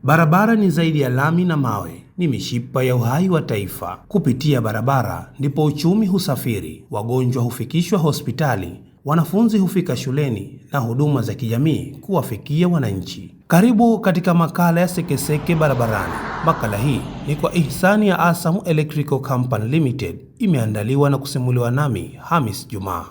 Barabara ni zaidi ya lami na mawe, ni mishipa ya uhai wa taifa. Kupitia barabara ndipo uchumi husafiri, wagonjwa hufikishwa hospitali, wanafunzi hufika shuleni na huduma za kijamii kuwafikia wananchi. Karibu katika makala ya Sekeseke Barabarani. Makala hii ni kwa ihsani ya Asam Electrical Company Limited, imeandaliwa na kusimuliwa nami Hamis Juma.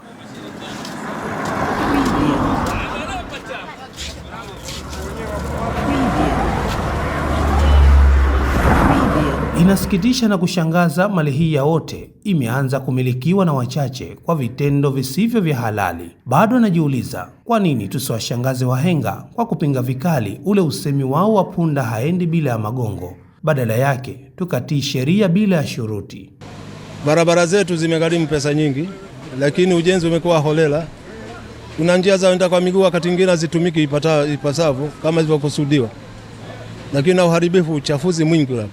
Inasikitisha na kushangaza, mali hii ya wote imeanza kumilikiwa na wachache kwa vitendo visivyo vya halali. Bado najiuliza, kwa nini tusiwashangaze wahenga kwa kupinga vikali ule usemi wao wa punda haendi bila ya magongo? Badala yake tukatii sheria bila ya shuruti. Barabara zetu zimegharimu pesa nyingi, lakini ujenzi umekuwa holela. Kuna njia za kwenda kwa miguu wakati mwingine hazitumiki ipasavyo kama ilivyokusudiwa, lakini na uharibifu, uchafuzi mwingi hapo.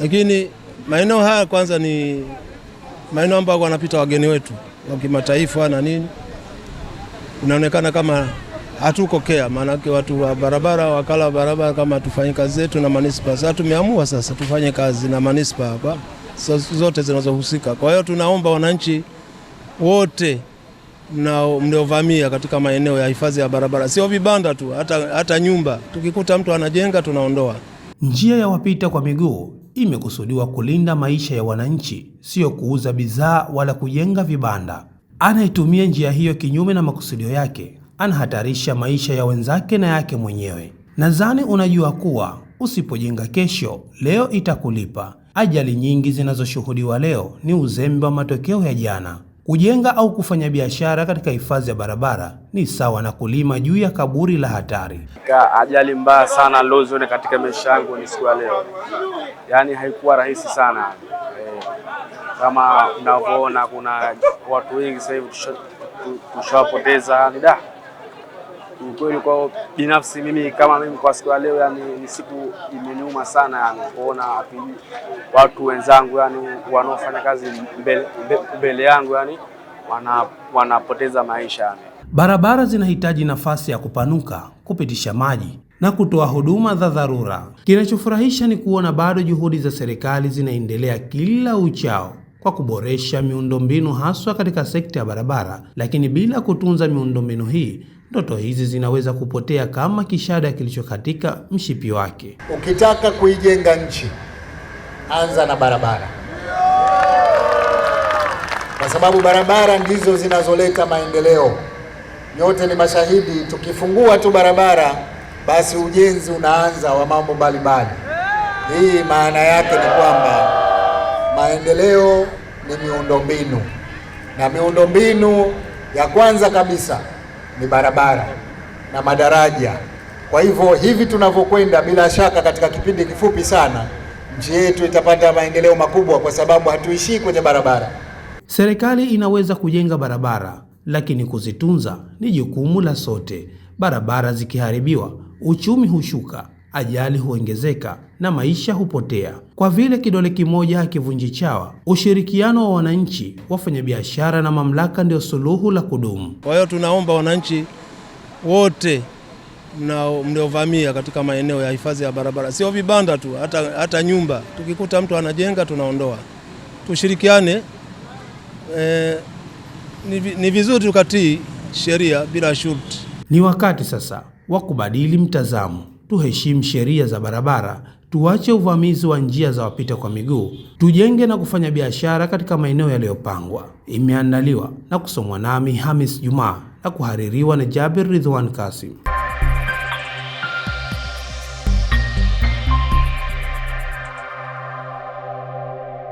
Lakini maeneo haya kwanza ni maeneo ambayo wanapita wageni wetu wa kimataifa na nini. Inaonekana kama hatuko care, maana watu wa barabara, wakala wa barabara, kama tufanye kazi zetu na manispa. Sasa tumeamua sasa tufanye kazi na manispa hapa zote zinazohusika. Kwa hiyo tunaomba wananchi wote mnaovamia katika maeneo ya hifadhi ya barabara, sio vibanda tu, hata nyumba, tukikuta mtu anajenga tunaondoa. Njia ya wapita kwa miguu imekusudiwa kulinda maisha ya wananchi, sio kuuza bidhaa wala kujenga vibanda. Anaitumia njia hiyo kinyume na makusudio yake, anahatarisha maisha ya wenzake na yake mwenyewe. Nadhani unajua kuwa usipojenga kesho, leo itakulipa. Ajali nyingi zinazoshuhudiwa leo ni uzembe wa matokeo ya jana. Kujenga au kufanya biashara katika hifadhi ya barabara ni sawa na kulima juu ya kaburi la hatari. Ajali mbaya sana lozione katika maisha yangu ni siku ya leo. Yaani haikuwa rahisi sana. Kama unavyoona kuna watu wengi sasa hivi tushawapoteza nida. Kweli kwa binafsi mimi kwa siku ya leo, yani ni siku imeniuma sana, yani kuona watu wenzangu yani wanaofanya kazi mbele yangu yani wanapoteza maisha yani. Barabara zinahitaji nafasi ya kupanuka, kupitisha maji na kutoa huduma za dharura. Kinachofurahisha ni kuona bado juhudi za serikali zinaendelea kila uchao kwa kuboresha miundombinu haswa katika sekta ya barabara, lakini bila kutunza miundombinu hii, ndoto hizi zinaweza kupotea kama kishada kilichokatika mshipi wake. Ukitaka kuijenga nchi, anza na barabara, kwa sababu barabara ndizo zinazoleta maendeleo. Nyote ni mashahidi, tukifungua tu barabara basi ujenzi unaanza wa mambo mbalimbali. Hii maana yake ni kwamba maendeleo ni miundombinu, na miundombinu ya kwanza kabisa ni barabara na madaraja. Kwa hivyo hivi tunavyokwenda, bila shaka katika kipindi kifupi sana nchi yetu itapata maendeleo makubwa, kwa sababu hatuishii kwenye barabara. Serikali inaweza kujenga barabara, lakini kuzitunza ni jukumu la sote. Barabara zikiharibiwa, uchumi hushuka, ajali huongezeka na maisha hupotea. Kwa vile kidole kimoja hakivunji chawa, ushirikiano wa wananchi, wafanyabiashara na mamlaka ndio suluhu la kudumu. Kwa hiyo tunaomba wananchi wote mnaovamia katika maeneo ya hifadhi ya barabara, sio vibanda tu, hata nyumba, tukikuta mtu anajenga tunaondoa. Tushirikiane. Ni vizuri tukatii sheria bila shurti. Ni wakati sasa wa kubadili mtazamo. Tuheshimu sheria za barabara, tuache uvamizi wa njia za wapita kwa miguu, tujenge na kufanya biashara katika maeneo yaliyopangwa. Imeandaliwa na kusomwa nami Hamis Juma na kuhaririwa na Jabir Ridwan Kasim.